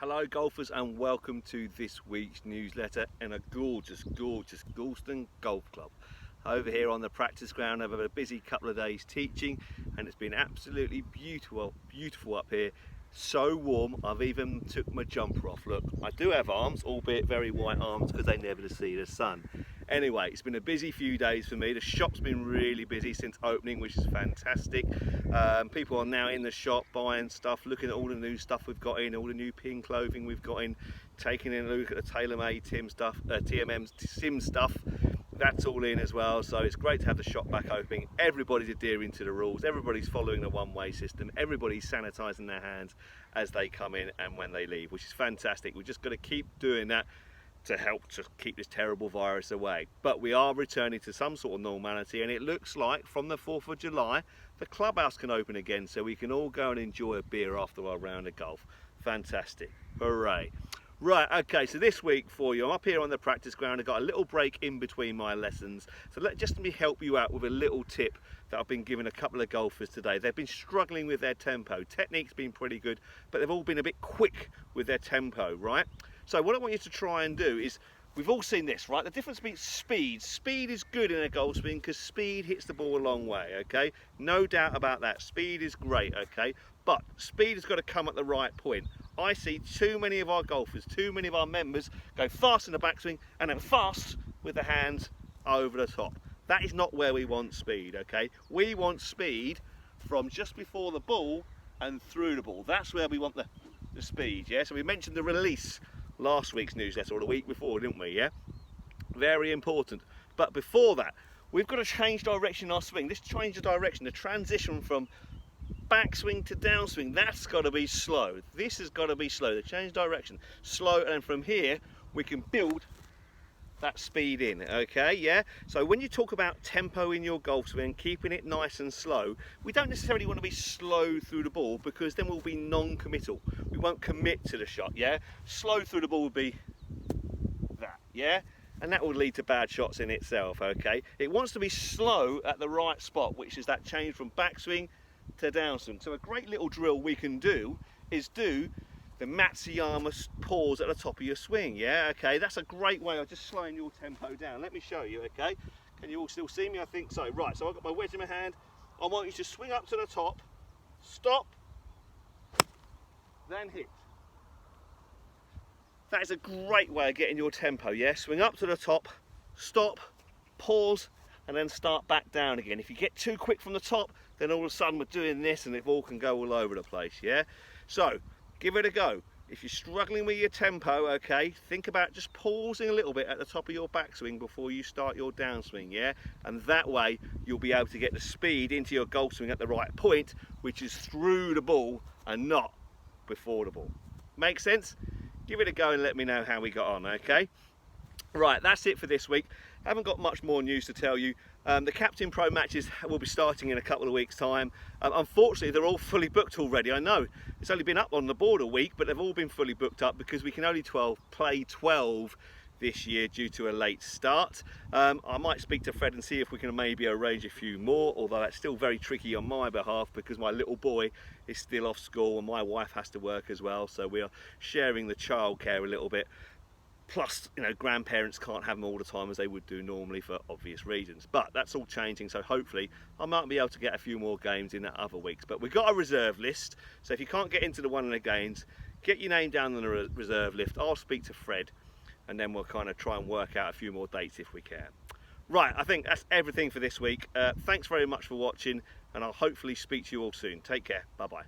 Hello golfers, and welcome to this week's newsletter in a gorgeous Gorleston Golf Club. Over here on the practice ground, I've had a busy couple of days teaching and it's been absolutely beautiful up here. So warm, I've even took my jumper off. Look, I do have arms, albeit very white arms because they never see the sun. Anyway, it's been a busy few days for me. The shop's been really busy since opening, which is fantastic. People are now in the shop buying stuff, looking at all the new stuff we've got in, all the new pin clothing we've got in, taking in a look at the TaylorMade TMM Sim stuff. That's all in as well, so it's great to have the shop back open. Everybody's adhering to the rules, everybody's following the one-way system, everybody's sanitising their hands as they come in and when they leave, which is fantastic. We're just going to keep doing that to help to keep this terrible virus away. But we are returning to some sort of normality, and it looks like from the 4th of July the clubhouse can open again, so we can all go and enjoy a beer after our round of golf. Fantastic, hooray. Right, okay, so this week for you, I'm up here on the practice ground. I've got a little break in between my lessons, so let me help you out with a little tip that I've been giving a couple of golfers today. They've been struggling with their tempo. Technique's been pretty good, but they've all been a bit quick with their tempo, right? So what I want you to try and do is, we've all seen this, right? The difference between speed. Speed is good in a golf swing because speed hits the ball a long way, okay? No doubt about that. Speed is great, okay? But speed has got to come at the right point. I see too many of our golfers, too many of our members go fast in the backswing and then fast with the hands over the top. That is not where we want speed, okay? We want speed from just before the ball and through the ball. That's where we want the speed, yeah? So we mentioned the release last week's newsletter, or the week before, didn't we, yeah? Very important. But before that, we've got to change direction in our swing. This change of direction, the transition from backswing to downswing, that's got to be slow. This has got to be slow. The change direction, slow, and from here we can build that speed in, okay, yeah? So when you talk about tempo in your golf swing, keeping it nice and slow, we don't necessarily want to be slow through the ball because then we'll be non-committal. We won't commit to the shot, yeah? Slow through the ball would be that, yeah? And that will lead to bad shots in itself, okay? It wants to be slow at the right spot, which is that change from backswing to downswing. So a great little drill we can do is do the Matsuyama pause at the top of your swing, yeah? Okay, that's a great way of just slowing your tempo down. Let me show you, okay? Can you all still see me? I think so. Right, so I've got my wedge in my hand. I want you to swing up to the top, stop, then hit. That is a great way of getting your tempo, yeah? Swing up to the top, stop, pause, and then start back down again. If you get too quick from the top, then all of a sudden we're doing this and the ball can go all over the place, yeah? So, give it a go. If you're struggling with your tempo, okay, think about just pausing a little bit at the top of your backswing before you start your downswing, yeah? And that way, you'll be able to get the speed into your golf swing at the right point, which is through the ball and not before the ball. Make sense? Give it a go and let me know how we got on, okay? Right, that's it for this week. Haven't got much more news to tell you. The Captain Pro matches will be starting in a couple of weeks' time. Unfortunately, they're all fully booked already. I know it's only been up on the board a week, but they've all been fully booked up because we can only play 12 this year due to a late start. I might speak to Fred and see if we can maybe arrange a few more, although that's still very tricky on my behalf because my little boy is still off school and my wife has to work as well, so we are sharing the childcare a little bit. Plus, you know, grandparents can't have them all the time as they would do normally for obvious reasons. But that's all changing, so hopefully I might be able to get a few more games in the other weeks. But we've got a reserve list, so if you can't get into the one of the games, get your name down on the reserve list. I'll speak to Fred, and then we'll kind of try and work out a few more dates if we can. Right, I think that's everything for this week. Thanks very much for watching, and I'll hopefully speak to you all soon. Take care. Bye-bye.